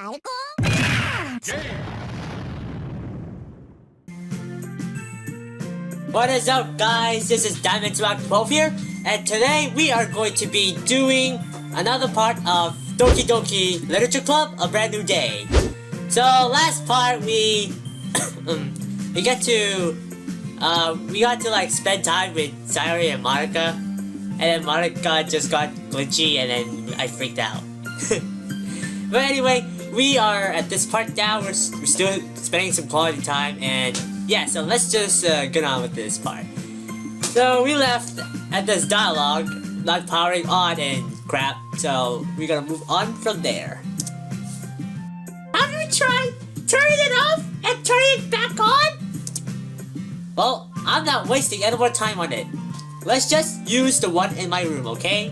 What is up, guys? This is Diamond Rock 12 here, and today we are going to be doing another part of Doki Doki Literature Club, A Brand New Day. So last part we got to like spend time with Sayuri and Monica, and then Monica just got glitchy and then I freaked out. But anyway, we are at this part now. We're still spending some quality time, and yeah, so let's just get on with this part. So we left at this dialogue, not powering on and crap, so we're gonna move on from there. Have you tried turning it off and turning it back on? Well, I'm not wasting any more time on it. Let's just use the one in my room, okay?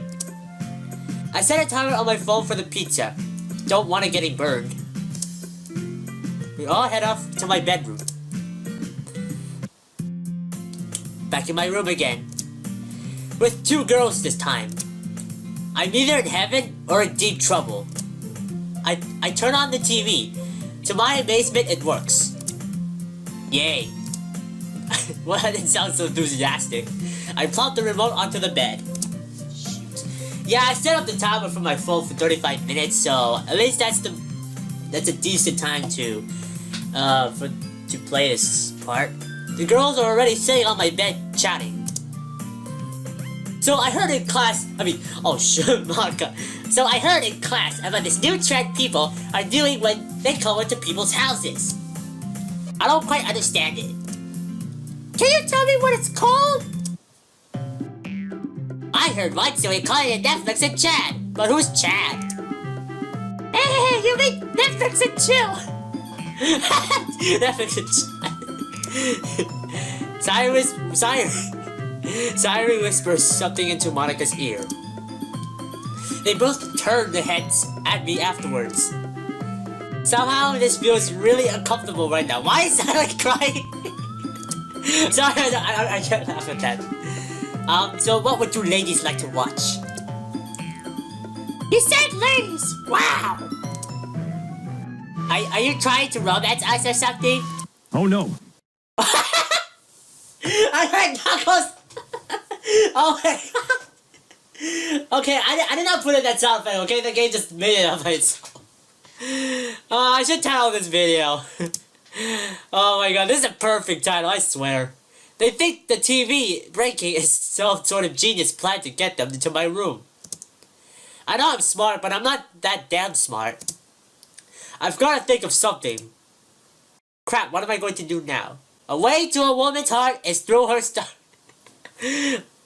I set a timer on my phone for the pizza. Don't want it getting burned. We all head off to my bedroom. Back in my room again. With two girls this time. I'm either in heaven or in deep trouble. I turn on the TV. To my amazement, it works. Yay. Well, that didn't sound so enthusiastic. I plop the remote onto the bed. Yeah, I set up the timer for my phone for 35 minutes, so at least that's a decent time to play this part. The girls are already sitting on my bed chatting. So I heard in class, Monica. So I heard in class about this new trend people are doing when they go into people's houses. I don't quite understand it. Can you tell me what it's called? I heard once we call it Netflix and Chad, but who's Chad? Hey, you mean Netflix and chill? Netflix and Chad. Sayuri whispers something into Monica's ear. They both turn their heads at me afterwards. Somehow this feels really uncomfortable right now. Why is Sayuri crying? Sorry, I can't laugh at that. So what would you ladies like to watch? You said ladies! Wow! Are you trying to romance us or something? Oh no. I heard Knuckles! Oh my god. Okay, I did not put in that sound effect, okay? The game just made it up by itself. I should title this video. Oh my god, this is a perfect title, I swear. They think the TV breaking is some sort of genius plan to get them into my room. I know I'm smart, but I'm not that damn smart. I've got to think of something. Crap, what am I going to do now? A way to a woman's heart is through her stuff.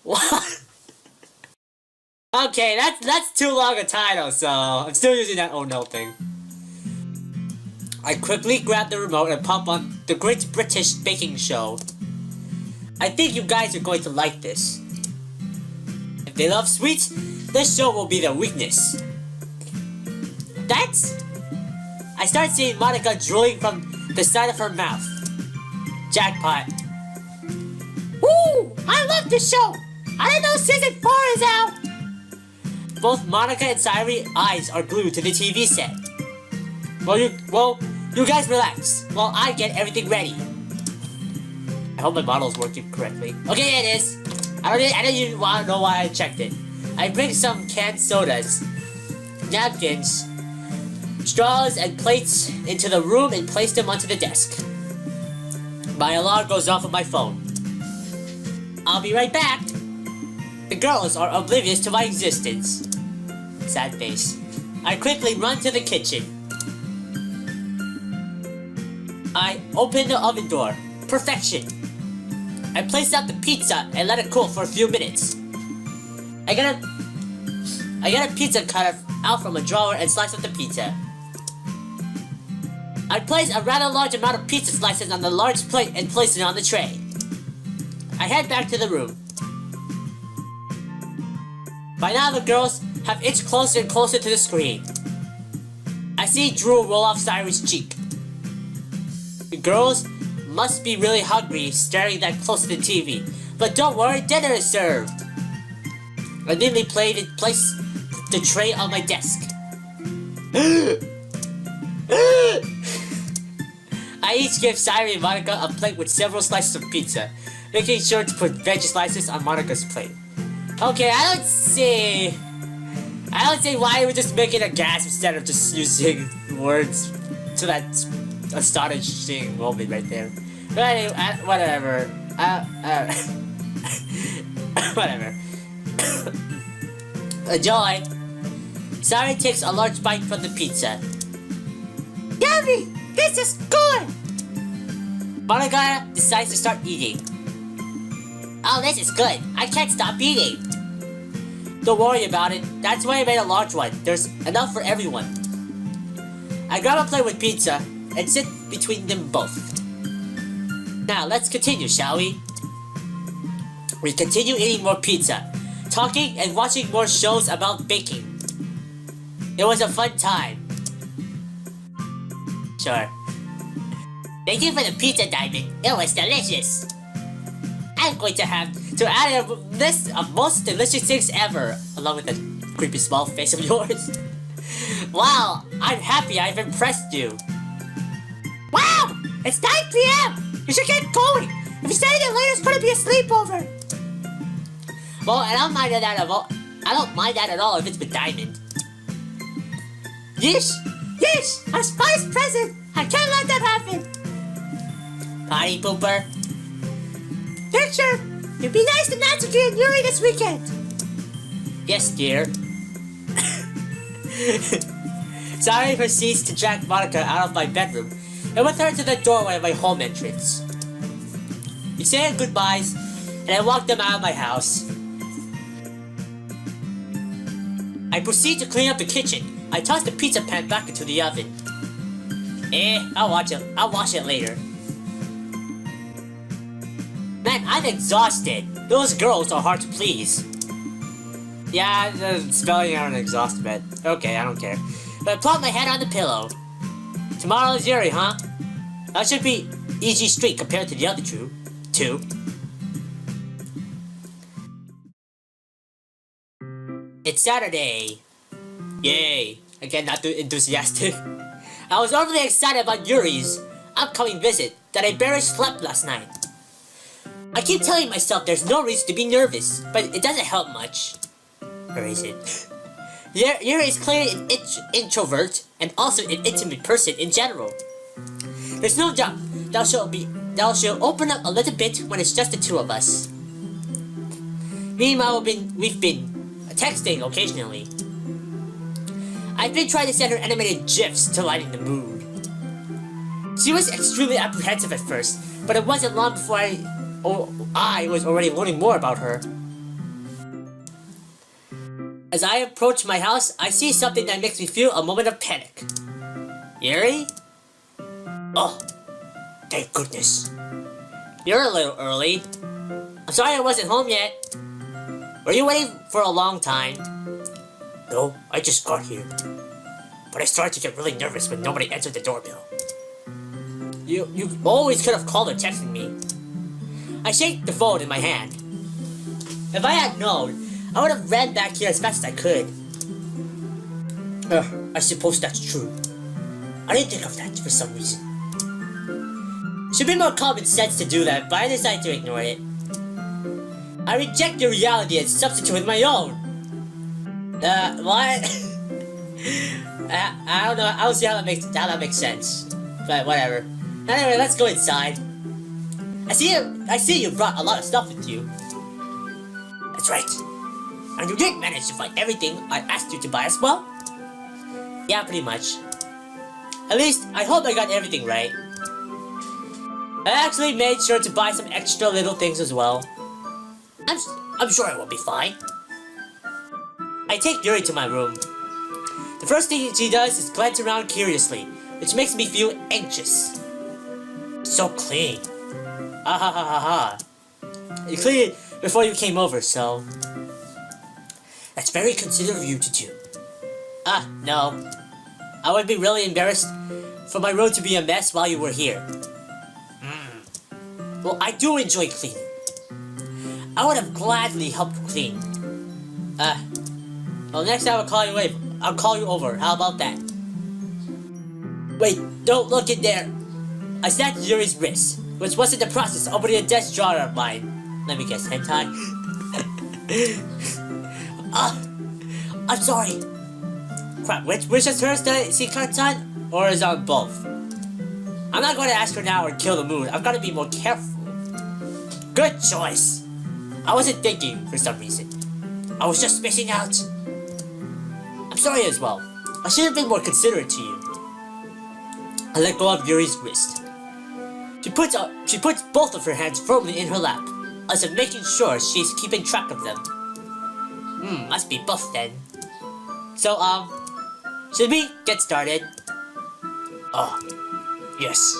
What? Okay, that's too long a title, so I'm still using that oh no thing. I quickly grab the remote and pop on the Great British Baking Show. I think you guys are going to like this. If they love sweets, this show will be their weakness. I start seeing Monica drooling from the side of her mouth. Jackpot. Woo! I love this show! I didn't know season 4 is out! Both Monica and Sayuri's eyes are glued to the TV set. Well, you guys relax while I get everything ready. I hope my model is working correctly. Okay, it is. I don't even want to know why I checked it. I bring some canned sodas, napkins, straws, and plates into the room and place them onto the desk. My alarm goes off on my phone. I'll be right back. The girls are oblivious to my existence. Sad face. I quickly run to the kitchen. I open the oven door. Perfection. I place out the pizza and let it cool for a few minutes. I get a pizza cutter out from a drawer and slice up the pizza. I place a rather large amount of pizza slices on the large plate and place it on the tray. I head back to the room. By now the girls have inched closer and closer to the screen. I see drool roll off Sayuri's cheek. The girls must be really hungry staring that close to the TV. But don't worry, dinner is served. I neatly place the tray on my desk. I each give Sayuri and Monica a plate with several slices of pizza, making sure to put veggie slices on Monica's plate. Okay, I don't see why we're just making a gas instead of just using words to that astonishing moment right there. But anyway, whatever. Whatever. Enjoy. Sayuri takes a large bite from the pizza. Yummy! This is good! Monica decides to start eating. Oh, this is good. I can't stop eating. Don't worry about it. That's why I made a large one. There's enough for everyone. I grab a plate with pizza and sit between them both. Now, let's continue, shall we? We continue eating more pizza, talking and watching more shows about baking. It was a fun time. Sure. Thank you for the pizza, Diamond. It was delicious. I'm going to have to add a list of most delicious things ever, along with that creepy small face of yours. Wow, I'm happy I've impressed you. Wow, it's 9 p.m. You should get going. If you stay there later, it's going to be a sleepover. Well, I don't mind that at all. I don't mind that at all if it's with Diamond. Yeesh! Yeesh! A spice present! I can't let that happen! Party pooper. Picture! It'd be nice to Natsuki and Yuri this weekend! Yes, dear. Sayuri proceeds to drag Monica out of my bedroom and with her to the doorway of my home entrance. We say our goodbyes and I walk them out of my house. I proceed to clean up the kitchen. I toss the pizza pan back into the oven. I'll wash it later. Man, I'm exhausted. Those girls are hard to please. Yeah, the spelling out an exhausted bed. Okay, I don't care. But I plop my head on the pillow. Tomorrow is Yuri, huh? That should be easy street compared to the other two. It's Saturday. Yay. Again, not too enthusiastic. I was overly excited about Yuri's upcoming visit that I barely slept last night. I keep telling myself there's no reason to be nervous, but it doesn't help much. Or is it? Yuri is clearly an introvert and also an intimate person in general. There's no doubt that she'll open up a little bit when it's just the two of us. Meanwhile, we've been texting occasionally. I've been trying to send her animated GIFs to lighten the mood. She was extremely apprehensive at first, but it wasn't long before I was already learning more about her. As I approach my house, I see something that makes me feel a moment of panic. Yuri? Oh, thank goodness. You're a little early. I'm sorry I wasn't home yet. Were you waiting for a long time? No, I just got here. But I started to get really nervous when nobody answered the doorbell. You always could have called or texted me. I shake the phone in my hand. If I had known, I would have ran back here as fast as I could. I suppose that's true. I didn't think of that for some reason. Should be more common sense to do that, but I decided to ignore it. I reject your reality and substitute with my own. What? I don't know. I don't see how that makes sense. But whatever. Anyway, let's go inside. I see you brought a lot of stuff with you. That's right. And you did manage to find everything I asked you to buy as well? Yeah, pretty much. At least, I hope I got everything right. I actually made sure to buy some extra little things as well. I'm sure I will be fine. I take Yuri to my room. The first thing she does is glance around curiously, which makes me feel anxious. So clean. Ah ha ha ha ha. You cleaned it before you came over, so... That's very considerate of you to do. No. I would be really embarrassed for my room to be a mess while you were here. Well, I do enjoy cleaning. I would have gladly helped clean. Well, next time I'll call you over. How about that? Wait, don't look in there. I snapped Yuri's wrist, which was in the process of opening a desk drawer of mine. Let me guess, hentai? I'm sorry. Crap, which is hers the secret son? Or is it on both? I'm not going to ask her now or kill the mood. I've got to be more careful. Good choice. I wasn't thinking for some reason. I was just missing out. I'm sorry as well. I should have been more considerate to you. I let go of Yuri's wrist. She puts both of her hands firmly in her lap, as if making sure she's keeping track of them. Must be buff then. So, should we get started? Oh, yes.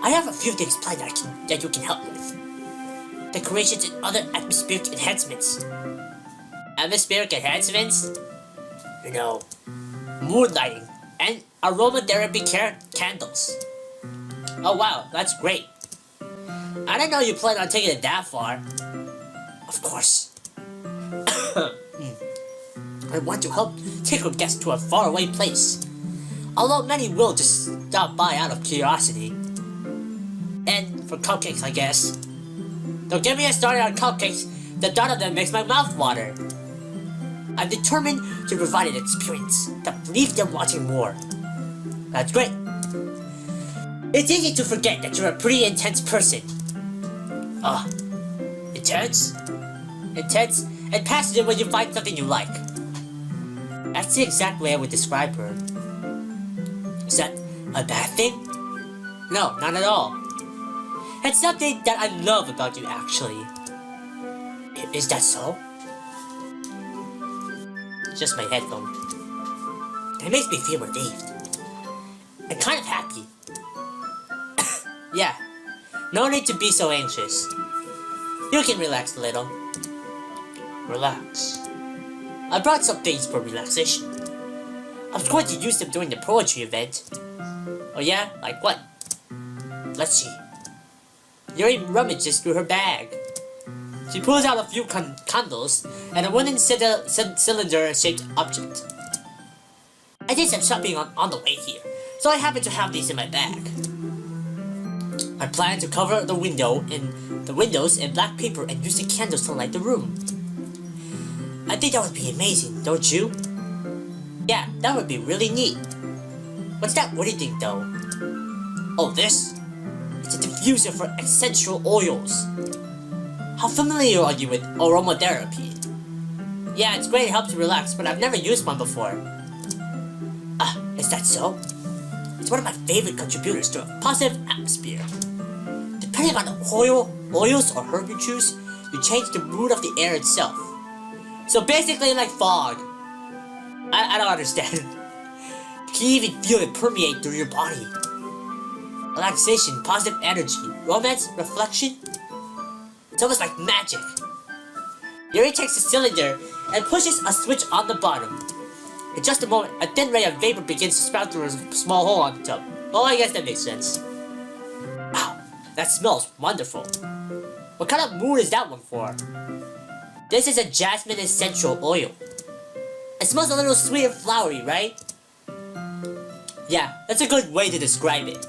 I have a few things planned that you can help me with. Decorations and other atmospheric enhancements. Atmospheric enhancements? You know, mood lighting and aromatherapy candles. Oh wow, that's great. I didn't know you planned on taking it that far. Of course. I want to help take our guests to a faraway place. Although many will just stop by out of curiosity. And for cupcakes, I guess. Don't get me started on cupcakes. The thought of them makes my mouth water. I'm determined to provide an experience that leaves them wanting more. That's great. It's easy to forget that you're a pretty intense person. Intense? Intense and passionate when you find something you like. That's the exact way I would describe her. Is that a bad thing? No, not at all. It's something that I love about you, actually. Is that so? Just my headphone. It makes me feel relieved. And kind of happy. Yeah, no need to be so anxious. You can relax a little. Relax. I brought some things for relaxation. I was going to use them during the poetry event. Oh yeah? Like what? Let's see. Yuri rummages through her bag. She pulls out a few candles and a wooden cylinder-shaped object. I did some shopping on the way here, so I happen to have these in my bag. I plan to cover the windows in black paper and use the candles to light the room. I think that would be amazing, don't you? Yeah, that would be really neat. What's that woody thing though? Oh, this? It's a diffuser for essential oils. How familiar are you with aromatherapy? Yeah, it's great, it helps you relax, but I've never used one before. Is that so? It's one of my favorite contributors to a positive atmosphere. Depending on the oils or herb you choose, you change the mood of the air itself. So basically like fog. I don't understand. You can even feel it permeate through your body. Relaxation, positive energy, romance, reflection. It's almost like magic. Yuri takes the cylinder and pushes a switch on the bottom. In just a moment, a thin ray of vapor begins to spout through a small hole on the top. Oh, I guess that makes sense. Wow, that smells wonderful. What kind of mood is that one for? This is a jasmine essential oil. It smells a little sweet and flowery, right? Yeah, that's a good way to describe it.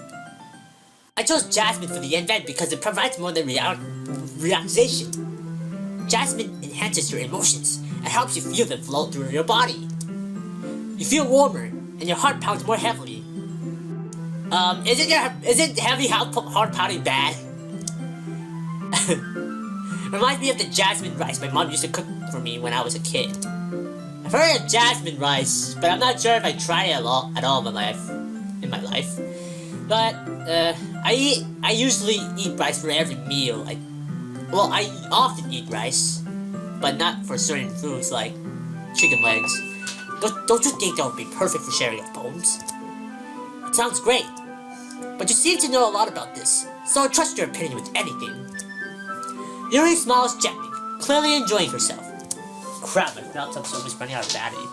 I chose jasmine for the event because it provides more than relaxation. Jasmine enhances your emotions and helps you feel them flow through your body. You feel warmer and your heart pounds more heavily. Isn't heavy heart pounding bad? Reminds me of the jasmine rice my mom used to cook for me when I was a kid. I've heard of jasmine rice, but I'm not sure if I tried it at all in my life. But I usually eat rice for every meal. I often eat rice, but not for certain foods like chicken legs. Don't you think that would be perfect for sharing your poems? It sounds great, but you seem to know a lot about this, so I trust your opinion with anything. Yuri smiles gently, clearly enjoying herself. Crap, my laptop's always running out of battery.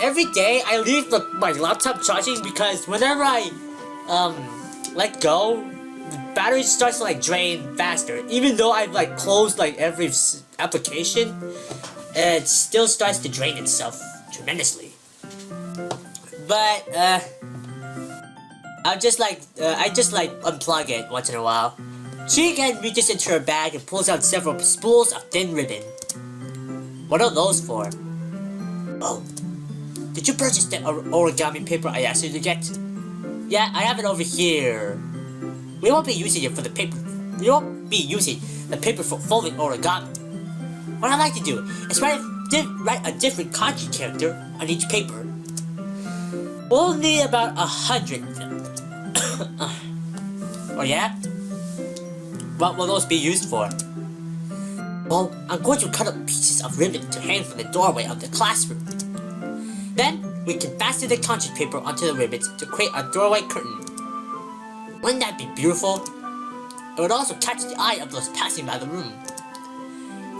Every day I leave my laptop charging because whenever I let go, the battery starts to drain faster. Even though I've closed every application, it still starts to drain itself tremendously. But I just like unplug it once in a while. She again reaches into her bag and pulls out several spools of thin ribbon. What are those for? Oh, did you purchase the origami paper I asked you to get? Yeah, I have it over here. We won't be using it for the paper. We won't be using the paper for folding origami. What I like to do is write a different kanji character on each paper. We'll need about 100 of them. Oh yeah? What will those be used for? Well, I'm going to cut up pieces of ribbon to hang from the doorway of the classroom. Then, we can fasten the kanji paper onto the ribbons to create a doorway curtain. Wouldn't that be beautiful? It would also catch the eye of those passing by the room.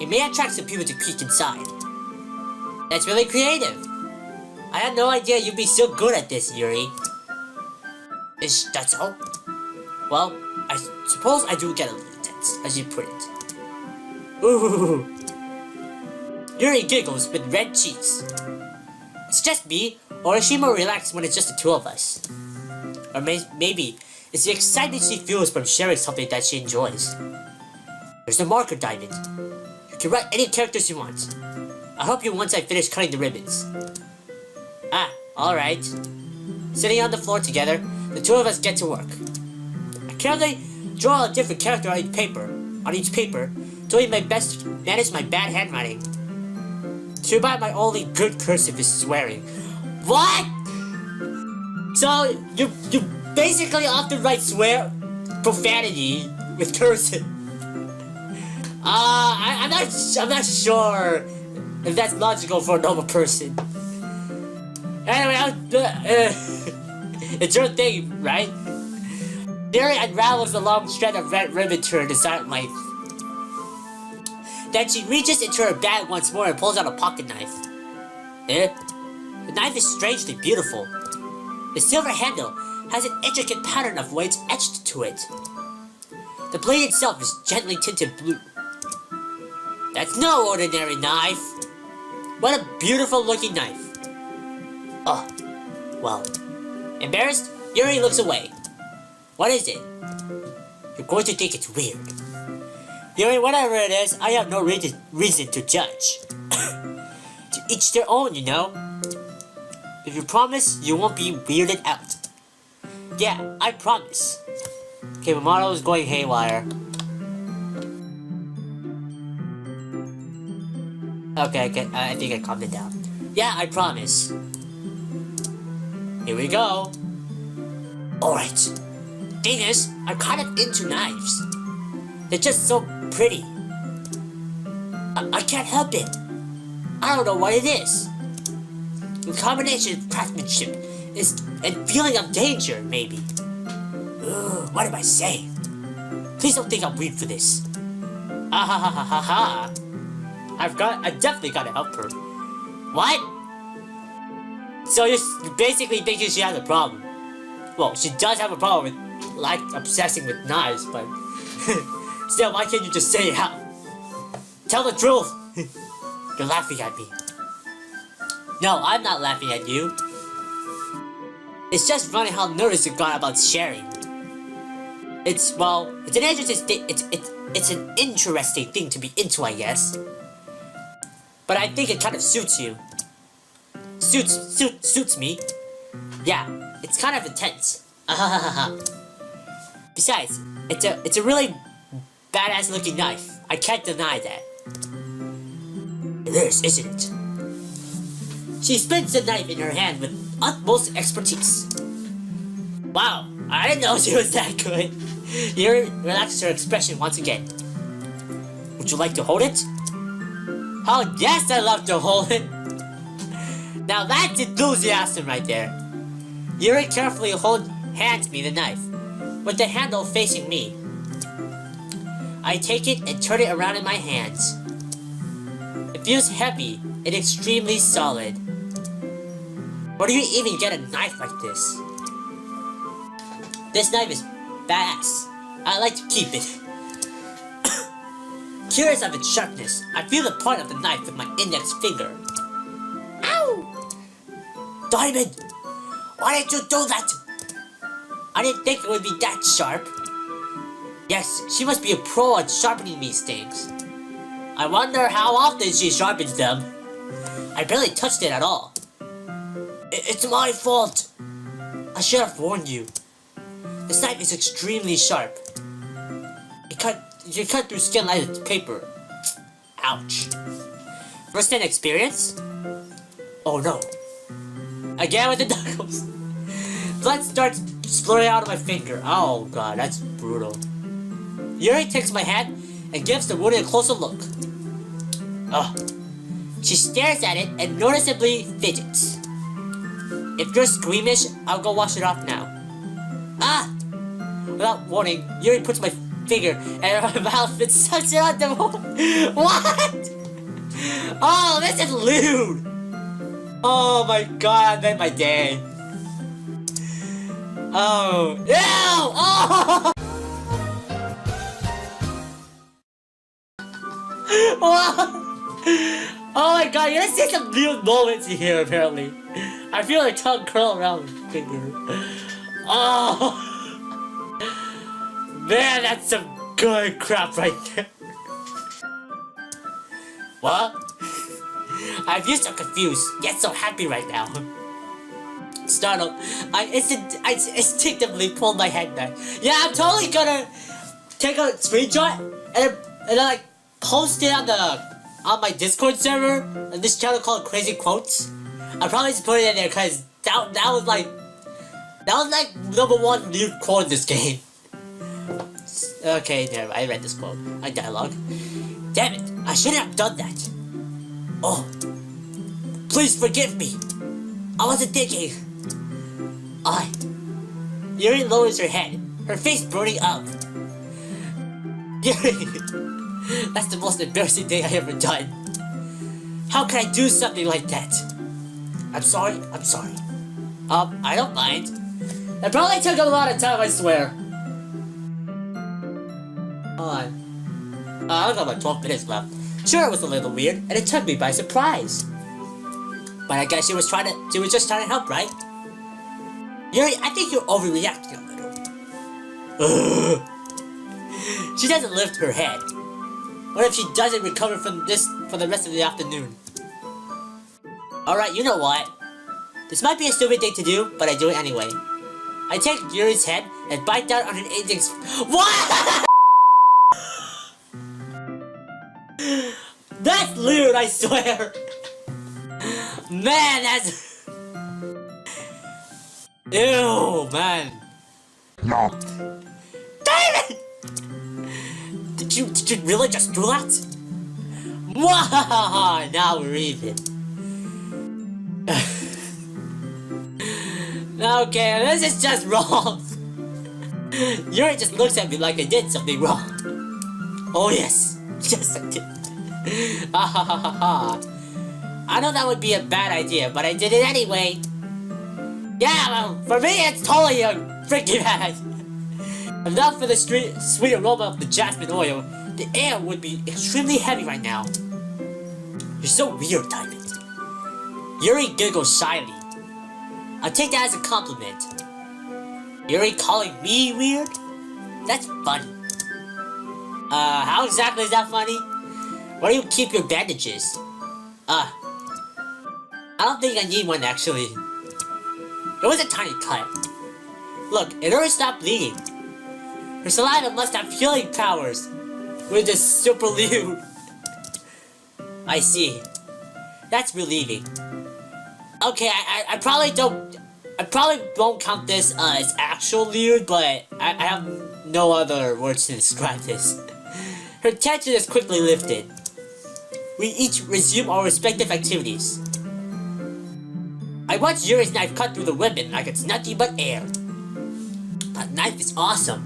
It may attract some people to peek inside. That's really creative. I had no idea you'd be so good at this, Yuri. Is that so? Well, I suppose I do get a little tense, as you put it. Ooh. Yuri giggles with red cheeks. It's just me, or is she more relaxed when it's just the two of us? Or maybe it's the excitement she feels from sharing something that she enjoys. There's the marker diamond. You can write any characters you want. I'll help you once I finish cutting the ribbons. Ah, alright. Sitting on the floor together, the two of us get to work. I carefully draw a different character on each paper, doing my best to manage my bad handwriting. Too bad my only good cursive is swearing. What? So, you basically often write profanity with cursive. I'm not sure if that's logical for a normal person. Anyway, it's your thing, right? Yuri unravels the long strand of red ribbon to her desired length. Then she reaches into her bag once more and pulls out a pocket knife. The knife is strangely beautiful. The silver handle has an intricate pattern of waves etched to it. The blade itself is gently tinted blue. That's no ordinary knife. What a beautiful looking knife. Oh, well. Embarrassed, Yuri looks away. What is it? You're going to think it's weird. Yuri, whatever it is, I have no reason to judge. To each their own, you know? If you promise, you won't be weirded out. Yeah, I promise. Okay, my model is going haywire. Okay, I think I calmed it down. Yeah, I promise. Here we go. Alright. Thing is, I'm kind of into knives. They're just so pretty. I can't help it. I don't know what it is. The combination of craftsmanship and feeling of danger, maybe. Ugh, what am I saying? Please don't think I'm weird for this. Ah ha ha ha ha ha. I definitely gotta help her. What? So you're basically thinking she has a problem. Well, she does have a problem with, like, obsessing with knives, but... Still, why can't you just say it out? Tell the truth! You're laughing at me. No, I'm not laughing at you. It's just funny how nervous you got about sharing. It's an interesting thing. It's an interesting thing to be into, I guess. But I think it kind of suits you. Suits me. Yeah, it's kind of intense. Besides, it's a really badass looking knife. I can't deny that. It is, isn't it? She spins the knife in her hand with utmost expertise. Wow, I didn't know she was that good. Yuri relaxes her expression once again. Would you like to hold it? Oh yes, I love to hold it. Now that's enthusiasm right there. Yuri carefully hands me the knife, with the handle facing me. I take it and turn it around in my hands. It feels heavy and extremely solid. Where do you even get a knife like this? This knife is badass. I like to keep it. Curious of its sharpness, I feel the point of the knife with my index finger. Ow! Diamond! Why did you do that? I didn't think it would be that sharp. Yes, she must be a pro at sharpening these things. I wonder how often she sharpens them. I barely touched it at all. It's my fault. I should have warned you. This knife is extremely sharp. You cut through skin like it's paper. Ouch. First-hand experience? Oh no. Again with the knuckles. Blood starts splurting out of my finger. Oh god, that's brutal. Yuri takes my hand and gives the wound a closer look. Ugh. She stares at it and noticeably fidgets. If you're squeamish, I'll go wash it off now. Ah! Without warning, Yuri puts my finger in her mouth and sucks it on the wound. What? Oh, this is lewd! Oh my god, I made my day. Oh, ew! Oh! What? Oh my god, you're gonna see some lewd moments here apparently. I feel like tongue curl around my finger. Oh! Man, that's some good crap right there. What? I feel so confused, yet so happy right now. Startled, I instinctively pulled my head back. Yeah, I'm totally gonna take a screenshot and like post it on my Discord server on this channel called Crazy Quotes. I'll probably just put it in there because that was like #1 new quote in this game. Okay, there, I read this quote. A dialogue. Damn it, I shouldn't have done that. Oh, please forgive me. I wasn't thinking. Yuri lowers her head, her face burning up. Yuri, that's the most embarrassing thing I ever done. How can I do something like that? I'm sorry. I don't mind. That probably took a lot of time, I swear. Hold on. I've got like 12 minutes left. Sure, it was a little weird, and it took me by surprise. But I guess she was just trying to help, right? Yuri, I think you're overreacting a little. She doesn't lift her head. What if she doesn't recover from this for the rest of the afternoon? Alright, you know what? This might be a stupid thing to do, but I do it anyway. I take Yuri's head and bite down on an agent's— What?! That's lewd, I swear! Man, that's— Ew, man. No. Damn it! Did you really just do that? Mwah! Now we're even. Okay, this is just wrong. Yuri just looks at me like I did something wrong. Oh yes, yes I did. I know that would be a bad idea, but I did it anyway. Yeah, well, for me it's totally a freaking bad. If not for the sweet aroma of the jasmine oil, the air would be extremely heavy right now. You're so weird, Diamond. Yuri giggles shyly. I'll take that as a compliment. Yuri calling me weird? That's funny. How exactly is that funny? Where do you keep your bandages? I don't think I need one actually. It was a tiny cut. Look, it already stopped bleeding. Her saliva must have healing powers. With this super lewd. I see. That's relieving. Okay, I probably won't count this as actual lewd, but I have no other words to describe this. Her tension is quickly lifted. We each resume our respective activities. I watch Yuri's knife cut through the women like it's nothing but air. That knife is awesome.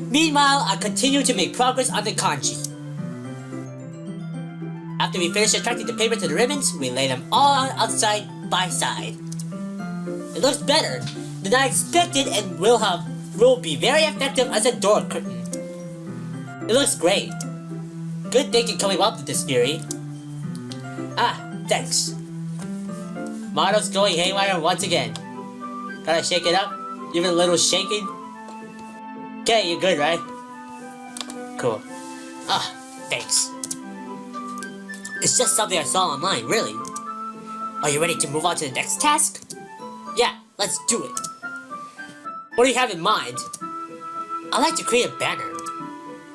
Meanwhile, I continue to make progress on the kanji. After we finish attracting the paper to the ribbons, we lay them all out side by side. It looks better than I expected and will be very effective as a door curtain. It looks great. Good thinking coming up with this theory. Thanks. Model's going haywire once again. Gotta shake it up. Even a little shaking. Okay, you're good, right? Cool. Ah, thanks. It's just something I saw online, really. Are you ready to move on to the next task? Yeah, let's do it. What do you have in mind? I'd like to create a banner.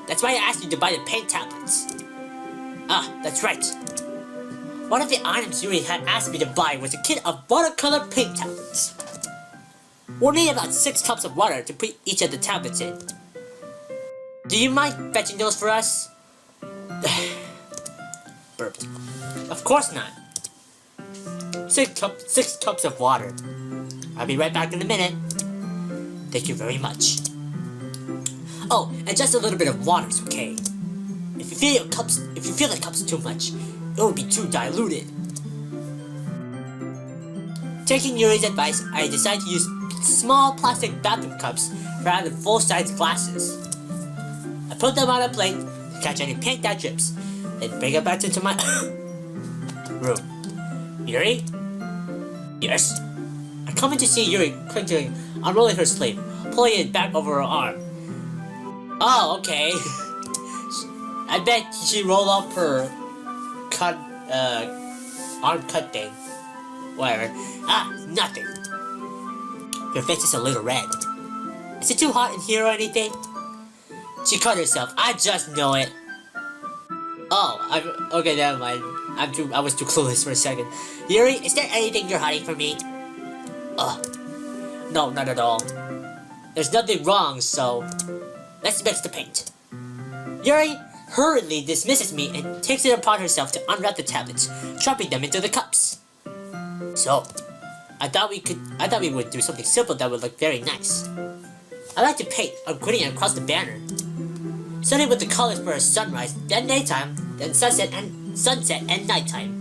That's why I asked you to buy the paint tablets. Ah, that's right. One of the items Yuri had asked me to buy was a kit of watercolor paint tablets. We'll need about 6 cups of water to put each of the tablets in. Do you mind fetching those for us? Burped. Of course not. 6 cups of water. I'll be right back in a minute. Thank you very much. Oh, and just a little bit of water's okay. If you feel the cups too much, it will be too diluted. Taking Yuri's advice, I decided to use small plastic bathroom cups rather than full-size glasses. I put them on a plate to catch any paint that drips, then bring it back into my room. Yuri? Yes? I come in to see Yuri quickly unrolling her sleeve, pulling it back over her arm. Oh, okay. I bet she rolled up her arm cut thing. Whatever. Ah, nothing. Your face is a little red. Is it too hot in here or anything? She cut herself. I just know it. Oh, okay, never mind. I was too clueless for a second. Yuri, is there anything you're hiding from me? No, not at all. There's nothing wrong, so let's mix the paint. Yuri hurriedly dismisses me and takes it upon herself to unwrap the tablets, dropping them into the cups. So, I thought we would do something simple that would look very nice. I like to paint a gradient across the banner, starting with the colors for a sunrise, then daytime, then sunset and nighttime.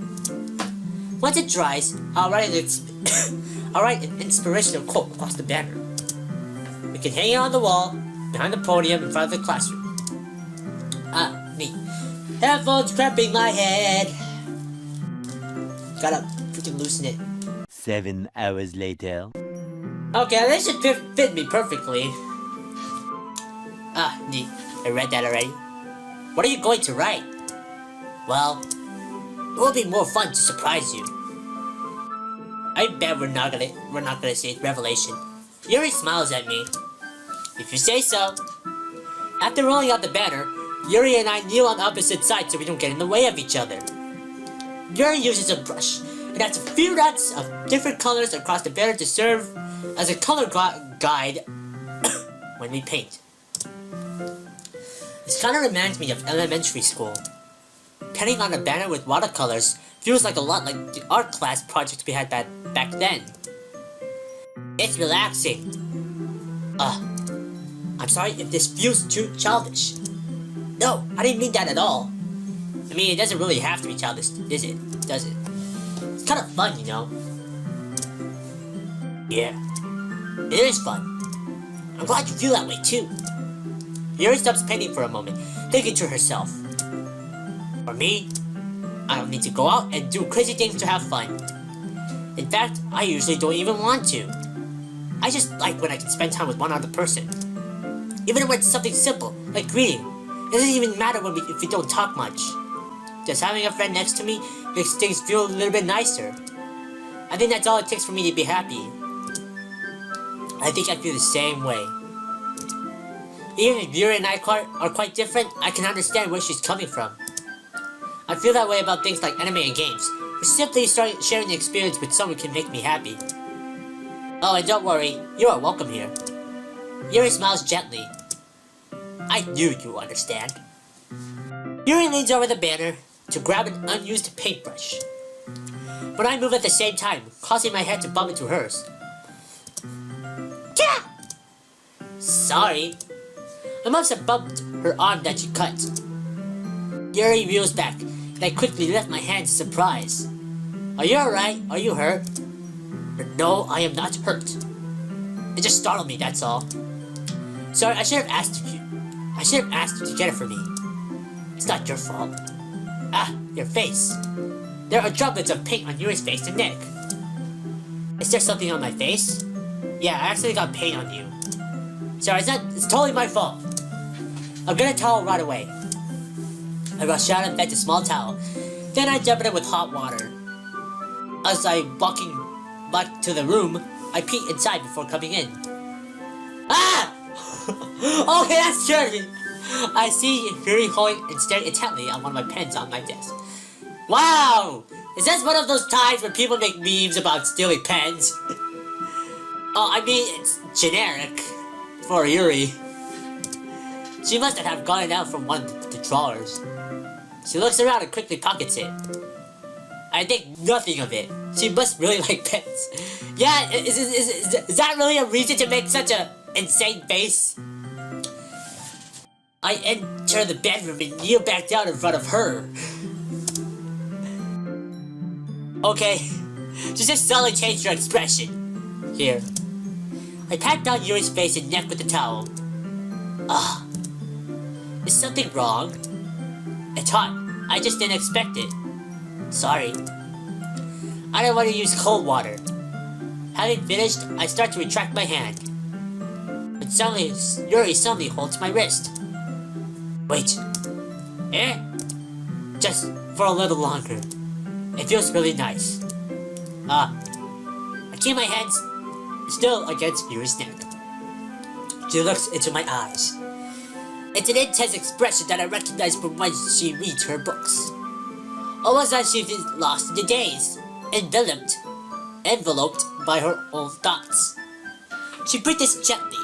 Once it dries, I'll write an inspirational quote across the banner. We can hang it on the wall, behind the podium, in front of the classroom. Ah, neat. Headphones cramping my head. Gotta freaking loosen it. 7 hours later. Okay, this should fit me perfectly. Ah, neat. I read that already. What are you going to write? Well, it will be more fun to surprise you. I bet we're not gonna say Revelation. Yuri smiles at me. If you say so. After rolling out the banner, Yuri and I kneel on opposite sides so we don't get in the way of each other. Yuri uses a brush and adds a few dots of different colors across the banner to serve as a color guide when we paint. This kind of reminds me of elementary school. Painting on a banner with watercolors feels like a lot like the art class project we had back then. It's relaxing. I'm sorry if this feels too childish. No, I didn't mean that at all. I mean, it doesn't really have to be childish, is it? Does it? It's kind of fun, you know? Yeah, it is fun. I'm glad you feel that way too. Yuri stops painting for a moment, thinking to herself. For me, I don't need to go out and do crazy things to have fun. In fact, I usually don't even want to. I just like when I can spend time with one other person. Even when it's something simple, like greeting. It doesn't even matter if we don't talk much. Just having a friend next to me makes things feel a little bit nicer. I think that's all it takes for me to be happy. I think I feel the same way. Even if Yuri and I are quite different, I can understand where she's coming from. I feel that way about things like anime and games, or simply sharing the experience with someone can make me happy. Oh, and don't worry, you are welcome here. Yuri smiles gently. I knew you understand. Yuri leans over the banner to grab an unused paintbrush. But I move at the same time, causing my head to bump into hers. Gah! Sorry. I must have bumped her arm that she cut. Yuri reels back, and I quickly lift my hand in surprise. Are you alright? Are you hurt? No, I am not hurt. It just startled me, that's all. Sorry, I should have asked you to get it for me. It's not your fault. Ah, your face. There are droplets of paint on Yuri's face and neck. Is there something on my face? Yeah, I actually got paint on you. Sorry, it's totally my fault. I'm gonna towel right away. I rush out and fetch a small towel. Then I jump in it with hot water. As I walking back to the room, I peek inside before coming in. Ah! Okay, that scared me. I see Yuri holding and staring intently at one of my pens on my desk. Wow! Is this one of those times where people make memes about stealing pens? Oh, I mean, it's generic for Yuri. She must have gotten it out from one of the drawers. She looks around and quickly pockets it. I think nothing of it. She must really like pens. Yeah, is that really a reason to make such an insane face? I enter the bedroom and kneel back down in front of her. Okay, she just suddenly changed her expression. Here. I pat down Yuri's face and neck with the towel. Ah. Is something wrong? It's hot. I just didn't expect it. Sorry. I don't want to use cold water. Having finished, I start to retract my hand. But suddenly, Yuri suddenly holds my wrist. Wait. Eh? Just for a little longer. It feels really nice. I keep my hands still against Yuri's neck. She looks into my eyes. It's an intense expression that I recognize from when she reads her books. Almost as if she's lost in the days, enveloped by her own thoughts. She breathes gently.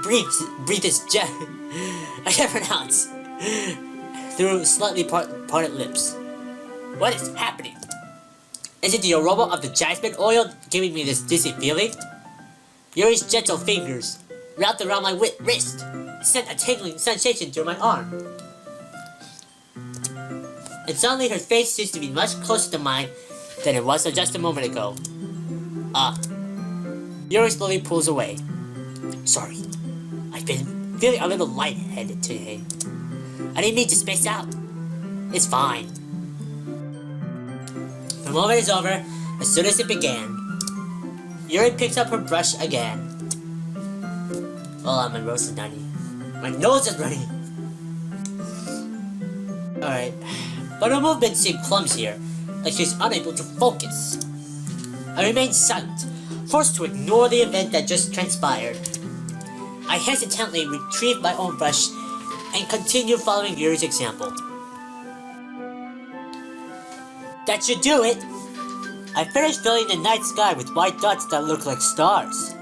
Breathes gently. I can't pronounce. Through slightly parted lips. What is happening? Is it the aroma of the jasmine oil giving me this dizzy feeling? Yuri's gentle fingers wrapped around my wrist sent a tingling sensation through my arm. And suddenly her face seems to be much closer to mine than it was just a moment ago. Yuri slowly pulls away. Sorry, I've been feeling a little lightheaded today. I didn't mean to space out. It's fine. The moment is over as soon as it began. Yuri picks up her brush again. Oh, my nose is running. My nose is running. Alright. But her movements seem clumsier, like she's unable to focus. I remain silent, forced to ignore the event that just transpired. I hesitantly retrieve my own brush and continue following Yuri's example. That should do it! I finished filling the night sky with white dots that look like stars.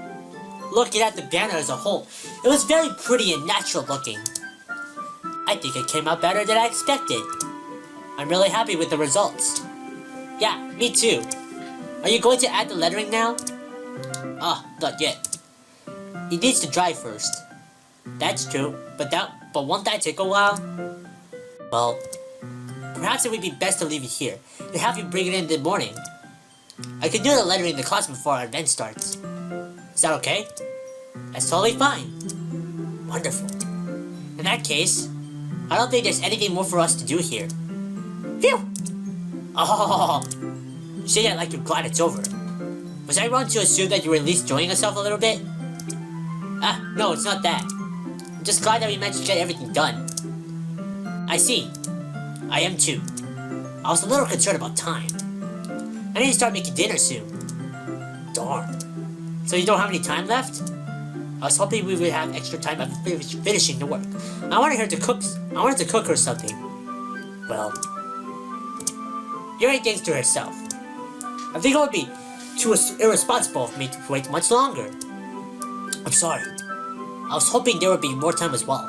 Looking at the banner as a whole, it was very pretty and natural looking. I think it came out better than I expected. I'm really happy with the results. Yeah, me too. Are you going to add the lettering now? Not yet. It needs to dry first. That's true, but won't that take a while? Well, perhaps it would be best to leave it here and have you bring it in the morning. I can do the lettering in the class before our event starts. Is that okay? That's totally fine. Wonderful. In that case, I don't think there's anything more for us to do here. Phew! Oh, you say that like you're glad it's over. Was I wrong to assume that you were at least enjoying yourself a little bit? No, it's not that. I'm just glad that we managed to get everything done. I see. I am too. I was a little concerned about time. I need to start making dinner soon. Darn. So you don't have any time left? I was hoping we would have extra time after finishing the work. I wanted to cook her something. Well, Yuri thinks to herself. I think it would be too irresponsible of me to wait much longer. I'm sorry. I was hoping there would be more time as well.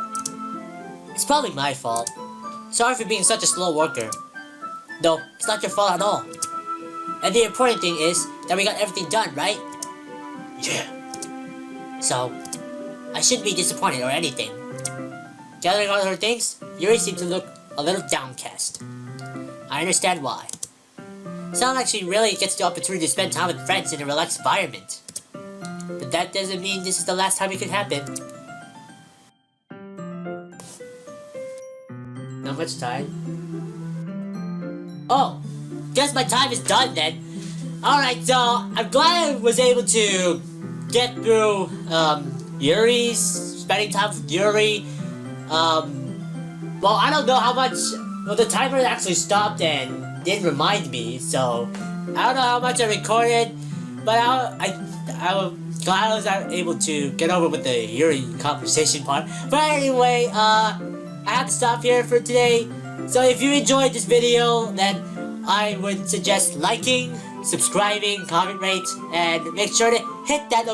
It's probably my fault. Sorry for being such a slow worker. No, it's not your fault at all. And the important thing is that we got everything done, right? Yeah. So, I shouldn't be disappointed or anything. Gathering all her things, Yuri seemed to look a little downcast. I understand why. Sounds like she really gets the opportunity to spend time with friends in a relaxed environment. But that doesn't mean this is the last time it could happen. Not much time. Oh, guess my time is done then. Alright, so I'm glad I was able to get through Yuri's spending time with Yuri. Well, I don't know how much. Well, the timer actually stopped and didn't remind me, so I don't know how much I recorded. But I'm glad I was able to get over with the Yuri conversation part. But anyway, I have to stop here for today. So if you enjoyed this video, then I would suggest liking, subscribing, comment, rate, and make sure to hit that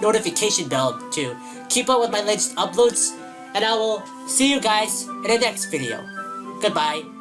notification bell to keep up with my latest uploads. And I will see you guys in the next video. Goodbye.